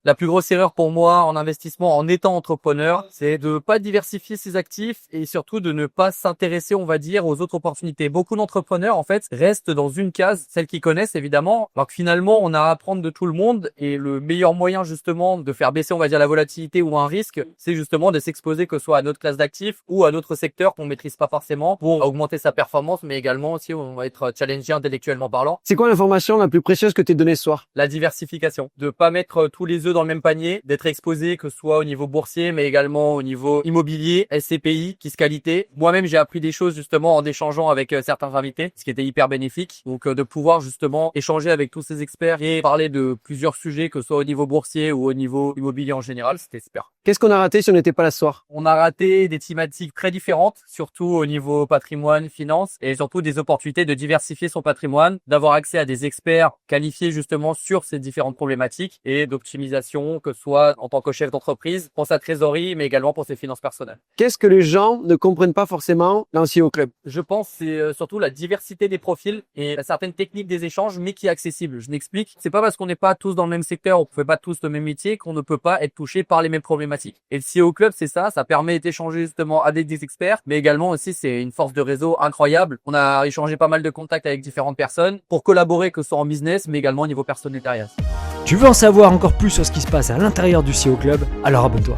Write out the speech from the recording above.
La plus grosse erreur pour moi en investissement en étant entrepreneur, c'est de pas diversifier ses actifs et surtout de ne pas s'intéresser, on va dire, aux autres opportunités. Beaucoup d'entrepreneurs, en fait, restent dans une case, celle qu'ils connaissent évidemment, alors que finalement, on a à apprendre de tout le monde et le meilleur moyen justement de faire baisser, on va dire, la volatilité ou un risque, c'est justement de s'exposer que ce soit à notre classe d'actifs ou à d'autres secteurs qu'on maîtrise pas forcément pour augmenter sa performance, mais également aussi on va être challengé intellectuellement parlant. C'est quoi l'information la plus précieuse que t'es donnée ce soir? La diversification, de pas mettre tous les œufs dans le même panier, d'être exposé que ce soit au niveau boursier mais également au niveau immobilier, SCPI, fiscalité. Moi-même j'ai appris des choses justement en échangeant avec certains invités, ce qui était hyper bénéfique. Donc de pouvoir justement échanger avec tous ces experts et parler de plusieurs sujets que ce soit au niveau boursier ou au niveau immobilier en général, c'était super. Qu'est-ce qu'on a raté si on n'était pas là ce soir? On a raté des thématiques très différentes, surtout au niveau patrimoine, finance, et surtout des opportunités de diversifier son patrimoine, d'avoir accès à des experts qualifiés justement sur ces différentes problématiques et d'optimisation, que ce soit en tant que chef d'entreprise, pour sa trésorerie, mais également pour ses finances personnelles. Qu'est-ce que les gens ne comprennent pas forcément dans le CEO Club? Je pense que c'est surtout la diversité des profils et certaines techniques des échanges, mais qui est accessible. Je m'explique. C'est pas parce qu'on n'est pas tous dans le même secteur, on fait pas tous le même métier qu'on ne peut pas être touché par les mêmes problématiques. Et le CEO Club, c'est ça permet d'échanger justement avec des experts, mais également aussi c'est une force de réseau incroyable. On a échangé pas mal de contacts avec différentes personnes pour collaborer, que ce soit en business, mais également au niveau personnel derrière. Tu veux en savoir encore plus sur ce qui se passe à l'intérieur du CEO Club? Alors abonne-toi.